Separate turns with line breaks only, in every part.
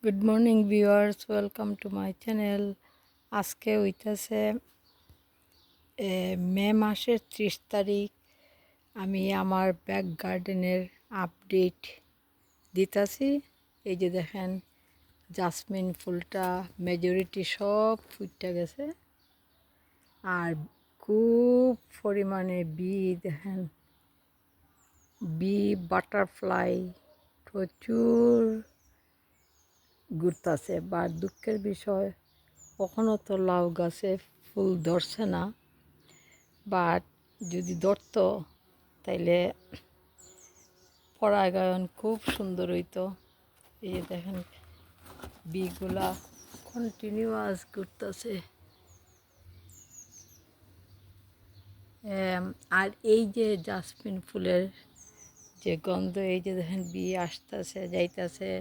Good morning viewers, welcome to my channel. আজকে হইতেছে মে মাসের 30 তারিখ। আমি আমার ব্যাক গার্ডেনের আপডেট দিতেছি। এই যে দেখেন, জাসমিন ফুলটা মেজরিটি সব ফুটে গেছে, আর খুব পরিমাণে দেখেন বাটারফ্লাই প্রচুর ঘুরতেছে। বা দুঃখের বিষয়, কখনো তো লাউ গাছে ফুল ধরছে না, বাট যদি ধরতো তাইলে পরাগায়ন খুব সুন্দর হইতো। এই যে দেখেন, বিগুলা কন্টিনিউয়াস ঘুরতেছে। আর এই যে জাসমিন ফুলের যে গন্ধ, এই যে দেখেন আসতেছে যাইতেছে।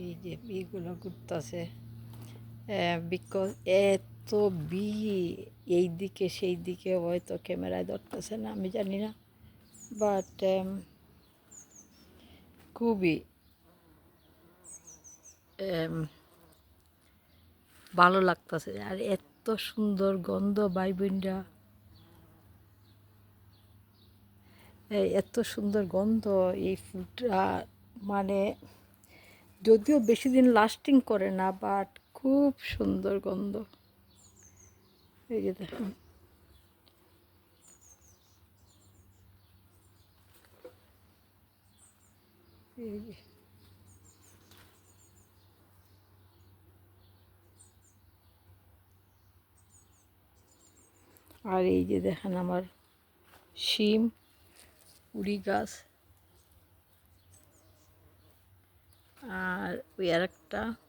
এই যে বিগুলো ঘুরতেছে, বিকজ এত বি এই দিকে সেই দিকে হয়তো ক্যামেরায় ধরতেছে না, আমি জানি না, বাট খুবই ভালো লাগতেছে। আর এত সুন্দর গন্ধ, বাইবিনরা এত সুন্দর গন্ধ এই ফুলটা, মানে যদিও বেশি দিন লাস্টিং করে না, বাট খুব সুন্দর গন্ধ। এই যে দেখুন, এই যে আর এই যে দেখেন আমার শিম উড়ি গাছ, আর ওই আর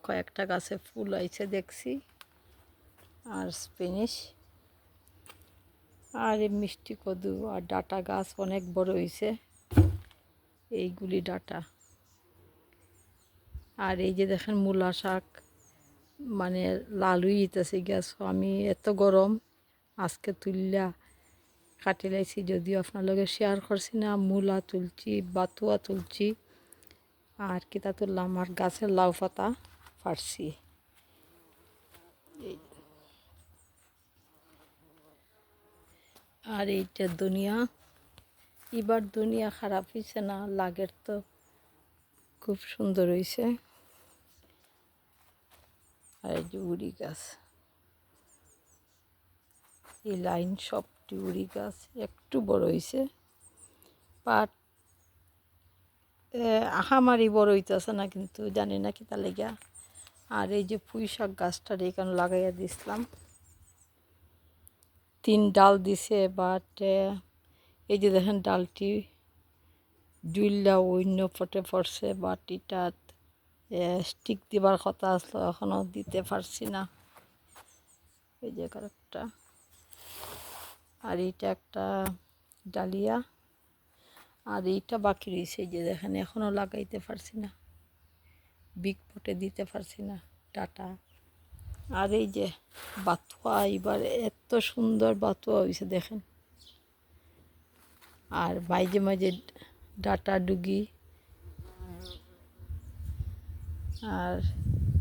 কয়েকটা গাছে ফুল আইছে দেখছি, আর স্প্যানিশ, আর এই মিষ্টি কদু, আর ডাটা গাছ অনেক বড় হয়েছে, এইগুলি ডাটা। আর এই যে দেখেন মূলা শাক, মানে লাল হইতেছে গ্যাস। আমি এত গরম আজকে তুললা কাটি লাইছি, যদিও আপনার লগে শেয়ার করছি না। মূলা তুলছি, বাতুয়া তুলছি, আর কিতা তুললাম, আর গাছের লাউ পাতা ফাড়ছি। আর এইটা দুনিয়া, এবার দুনিয়া খারাপ হয়েছে না, লাগের তো খুব সুন্দর হয়েছে। আর এই যে উড়ি গাছ, এই লাইন সবটি উড়ি গাছ, একটু বড় হয়েছে, পাট আহামারি বড় হইতেছে না, কিন্তু জানি না কি তা লেগা। আর এই যে পুঁই শাক গাছটার এখানে লাগাইয়া দিছিলাম, 3 ডাল দিছে, বাট এই যে দেখেন ডালটি জুইল্লা অন্য পটে পড়ছে, বাট এটা স্টিক দিবার কথা আসলো, এখনও দিতে পারছি না। এই যে একটা, আর এইটা একটা ডালিয়া, আর এইটা বাকি রয়েছে। এই যে দেখেন, এখনও লাগাইতে পারছি না, বিগ পটে দিতে পারছি না ডাটা। আর এই যে বাতুয়া, এবার এত সুন্দর বাতুয়া হয়েছে দেখেন। আর মাঝে মাঝে ডাটা ডুগি, আর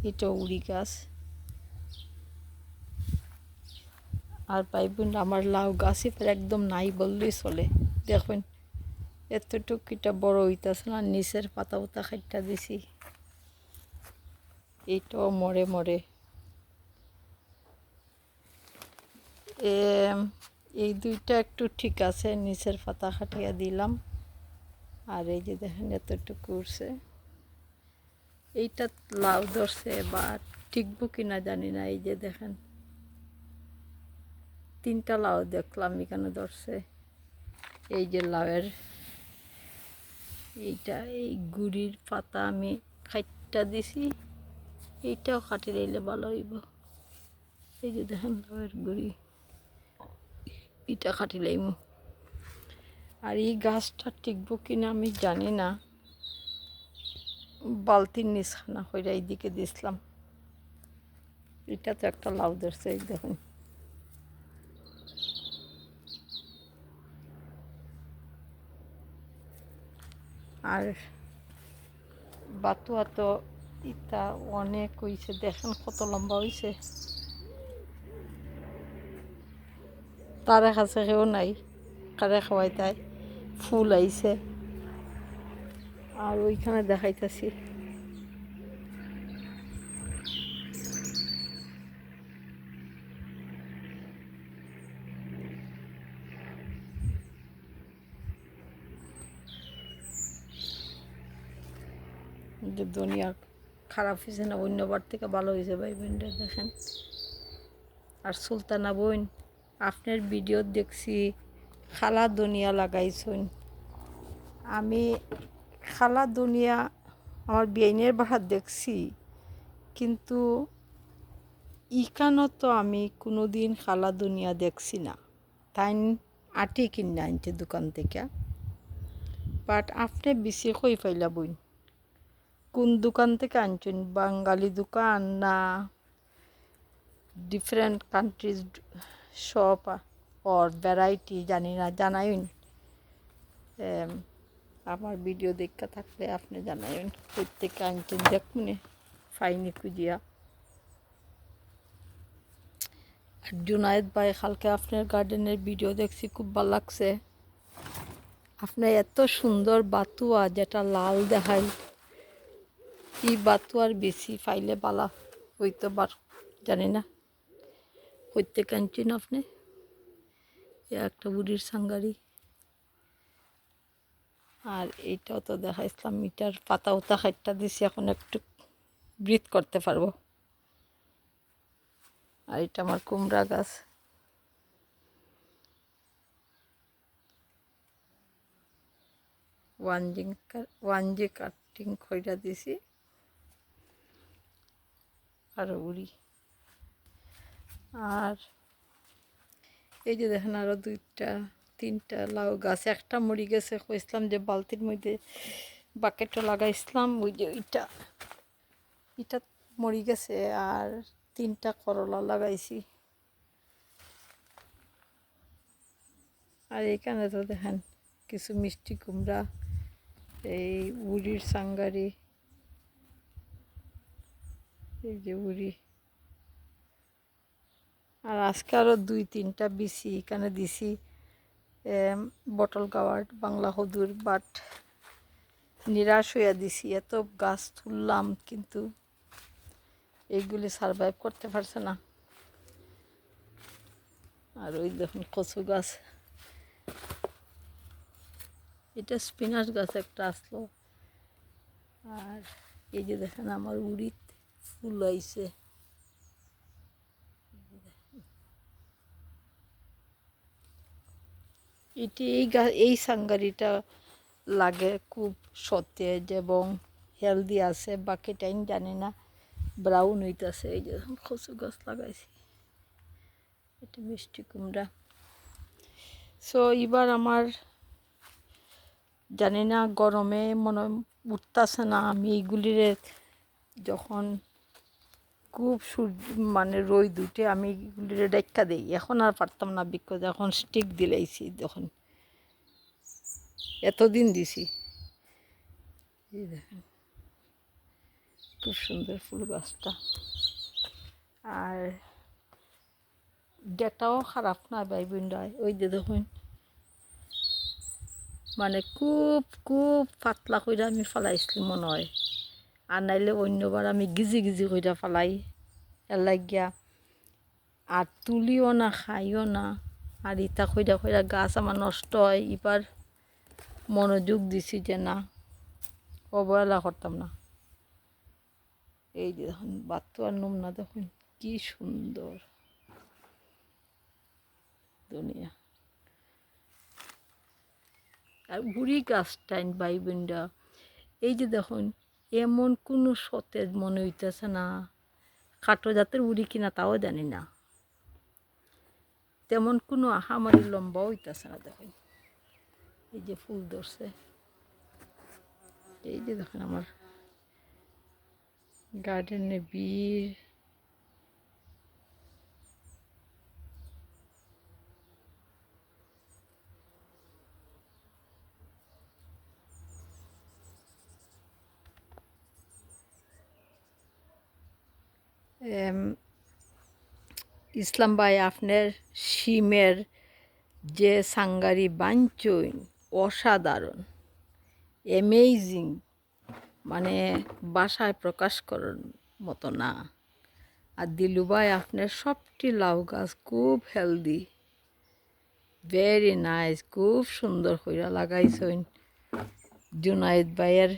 এটা উড়ি গাছ। আর পাইবেন আমার লাউ গাছই একদম নাই বললেই চলে। দেখবেন এতটুকু এটা বড় হইতেছে না, নিচের পাতা পাতা খাইটা দিছি, এইটাও মরে মরে। এই দুইটা একটু ঠিক আছে, নিচের পাতা খাটিয়া দিলাম। আর এই যে দেখেন এতটুকু উঠছে, এইটা লাউ ধরছে বা ঠিকবো কিনা জানি না। এই যে দেখেন 3টা লাউ দেখলাম এখানে ধরছে। এই যে লাউয়ের এইটা, এই গুড়ির পাতা আমি খাইটা দিছি, এইটাও কাটি দিলে ভালো হইব। এই যে দেখেন লাউয়ের গুড়ি, এটা কাটি লাইম। আর এই গাছটা টিকবো কিনা আমি জানি না, বালতির নিচখানা হইরা এইদিকে দিছিলাম। এটা তো একটা লাউ ধরছে, এই দেখুন। আর বাতুয়া তো ইটা অনেক হয়েছে, দেখেন কত লম্বা হয়েছে। তারা কাছে কেউ নাই, কারে খাওয়াই তাই ফুল আইছে। আর ওইখানে দেখাইতেছি যে দুনিয়া খারাপ হয়েছে না, অন্যবার থেকে ভালো হয়েছে ভাই বোনরা দেখেন। আর সুলতানা বোন, আপনার ভিডিও দেখছি খালা দুনিয়া লাগাইছেন। আমি খালা দুনিয়া আমার বিয়াইনের বাসার দেখছি, কিন্তু ইকানো তো আমি কোনো দিন খালা দুনিয়া দেখছি না। তাই আটি কিনে আনছে দোকান থেকে। বাট আপনি বেশি কই পাইলা বইন, কোন দোকান থেকে আনছেন? বাঙালি দোকান না different countries shop or variety জানি না, জানাইন। আমার ভিডিও দেখা থাকলে আপনি জানাইন প্রত্যেকে আনছেন, দেখুন ফাইনি খুঁজিয়া। আর জুনায়েদ ভাই, কালকে আপনার গার্ডেনের ভিডিও দেখছি, খুব ভালো লাগছে। আপনার এত সুন্দর বাতুয়া যেটা লাল দেখায়, এই বাতুয়ার বেশি ফাইলে বালা হইতে পার, জানি না প্রত্যেক আনছেন আপনি। একটা বুড়ির সাঙ্গারি। আর এইটাও তো দেখাইছিলাম, মিটার পাতা উতা খাইটা দিছি, এখন একটু ব্রিথ করতে পারবো। আর এটা আমার কুমড়া গাছ। ওয়ান জি কাটিং কইরা দিছি। আর উড়ি। আর এই যে দেখেন আরো দুইটা তিনটা লাউ গাছ, একটা মরি গেছে, কইছিলাম যে বালতির মধ্যে বাকেটও লাগাইছিলাম, ওই যে এটা মরি গেছে। আর তিনটা করলা লাগাইছি। আর এখানে তো দেখেন কিছু মিষ্টি কুমড়া, এই উড়ির সাঙ্গারি, এই যে উড়ি। আর আজকে আরও দুই তিনটা বিসি এখানে দিছি, বটল গাওয়ার্ড বাংলা হদুর। বাট নিরাশ হইয়া দিছি, এত গাছ তুললাম কিন্তু এইগুলি সারভাইভ করতে পারছে না। আর ওই দেখুন কচু গাছ, এটা স্পিনাচ গাছ একটা আসলো। আর এই যে দেখেন আমার উড়িত ফুল আইছে। এটি এই সাঙ্গারিটা লাগে খুব সতেজ এবং হেলদি আছে, বাকি টাইম জানি না ব্রাউন হইতেছে। এই যে কচু গাছ লাগাইছি, এটা মিষ্টি কুমড়া। সো এবার আমার জানি না গরমে মনে উঠতেছে না, আমি এইগুলিরে যখন খুব সূর্য মানে রোদ উঠে আমি এগুলিরে ডাক্কা দিই। এখন আর পারতাম না, বিকজ এখন স্টিক দিলাইছি। যখন এতদিন দিছি, এই দেখেন খুব সুন্দর ফুল গাছটা। আর ডেটাও খারাপ না ভাই বোনরাই, ওই যে দেখুন মানে খুব খুব পাতলা কইরা আমি ফালাইছিলাম মনে হয়। আর নাইলে অন্যবার আমি গিজি গিজি কইরা ফালাই, এর লাগিয়া আর তুলিও না, খাইও না। আর ইটা কইরা কইরা গাছ আমার নষ্ট হয়। এবার মনোযোগ দিছি যে না, অবহেলা করতাম না। এই যে দেখুন বাতুয়ার নমুনা দেখুন কি সুন্দর দুনিয়া। আর বুড়ি গাছটাইন ভাই বোনরা, এই যে দেখুন এমন কোনো সতেজ মনে হইতেছে না। খাটো জাতের উড়ি কিনা তাও জানি না, তেমন কোনো আহামারি লম্বা হইতেছে না। দেখুন এই যে ফুল ধরছে, এই যে দেখুন আমার গার্ডেনে ভিড়। ইসলাম ভাই, আপনার শিমের যে সাঙ্গারি বাঞ্চইন অসাধারণ, অ্যামেজিং, মানে বাসায় প্রকাশ করার মতো না। আর দিলু ভাই, আপনার সবটি লাউ গাছ খুব হেলদি, ভেরি নাইস, খুব সুন্দর কইরা লাগাইছেন। জুনায়েদ ভাইয়ের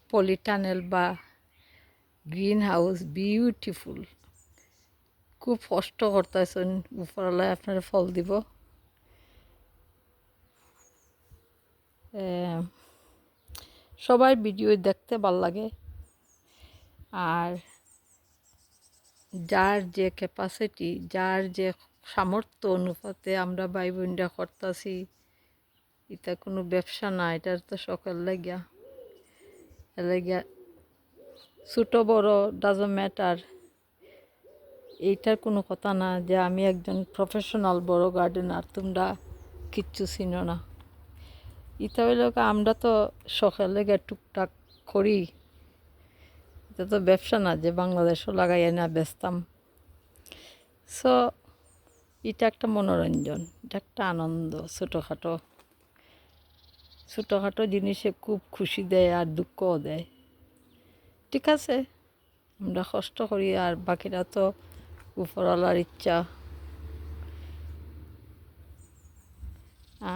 পলিটানেল বা গ্রিন হাউস বিউটিফুল, খুব কষ্ট করতেছেন, উপরওয়ালায় আপনার ফল দিব। সবাই ভিডিও দেখতে ভাল লাগে, আর যার যে ক্যাপাসিটি, যার যে সামর্থ্য অনুপাতে আমরা ভাই বোনরা করতেছি, এটা কোনো ব্যবসা না, এটার তো সকল লাগিয়া লাগিয়া ছোটো বড় ডাজন্ট ম্যাটার। এইটার কোনো কথা না যে আমি একজন প্রফেশনাল বড় গার্ডেনার, তোমরা কিচ্ছু চিনো না। এটা হইল আমরা তো শখের লেগে টুকটাক করি, এটা তো ব্যবসা না যে বাংলাদেশও লাগাই না বেচতাম। সো এটা একটা মনোরঞ্জন, এটা একটা আনন্দ। ছোটোখাটো ছোটোখাটো জিনিসে খুব খুশি দেয় আর দুঃখও দেয়। ঠিক আছে, আমরা কষ্ট করি, আর বাকিরা তো উপরওয়ালার ইচ্ছা।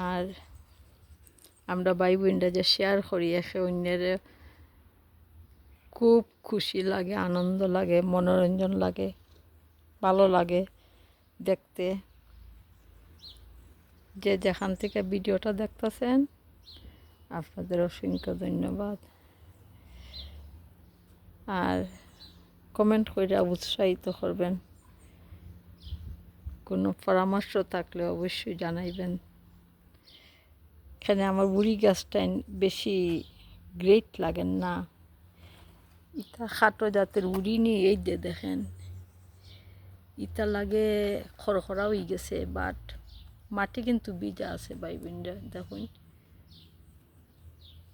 আর আমরা ভাই বোনরা যে শেয়ার করি, একে অন্যের খুব খুশি লাগে, আনন্দ লাগে, মনোরঞ্জন লাগে, ভালো লাগে দেখতে। যে যেখান থেকে ভিডিওটা দেখতেছেন, আপনাদের অসংখ্য ধন্যবাদ। আর কমেন্ট করে উৎসাহিত করবেন, কোনো পরামর্শ থাকলে অবশ্যই জানাইবেন। এখানে আমার বুড়ি গাছটা বেশি গ্রেট লাগেন না, ইটা খাটো জাতের উড়ি নি, এই যে দেখেন ইটা লাগে খড়খড়া হয়ে গেছে, বাট মাটি কিন্তু ভিজা আছে ভাই বোনরা দেখুন।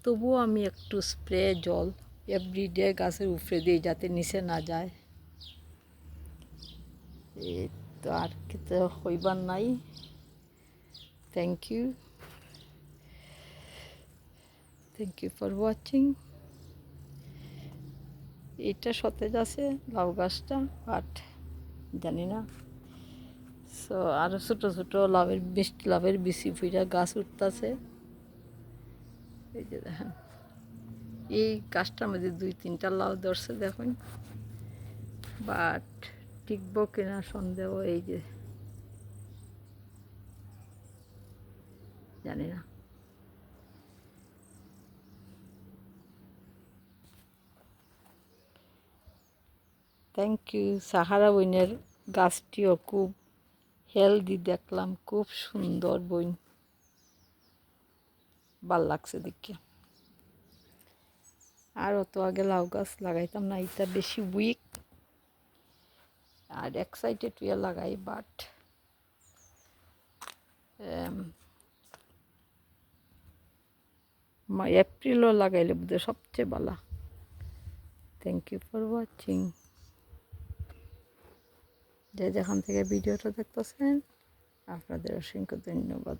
তবুও আমি একটু স্প্রে জল এভরিডে গাছের উপরে দিই যাতে নিচে না যায়। এই তো, আর কিছু হইবার নাই। Thank you for watching. এটা সতেজ আছে লাউ গাছটা, বাট জানি না। সো আরও ছোটো ছোটো লাভের মিষ্টি লাভের বিচি ফুইরা গাছ উঠতেছে। এই যে দেখেন, এই গাছটার মধ্যে 2-3টা লাউ ধরছে দেখুন, বাট টিকব কিনা সন্দেহ, এই যে জানি না। Thank you. সাহারা বইনের গাছটিও খুব হেলদি দেখলাম, খুব সুন্দর বইন, ভাল লাগছে দেখে। আর অত আগে লাউ গাছ লাগাইতাম না, এটা বেশি উইক, আর এক্সাইটেড হইয়া লাগাই, বাট এপ্রিলও লাগাইলে বোধহয় সবচেয়ে ভালো। Thank you for watching. যে যেখান থেকে ভিডিওটা দেখতেছেন, আপনাদের অসংখ্য ধন্যবাদ।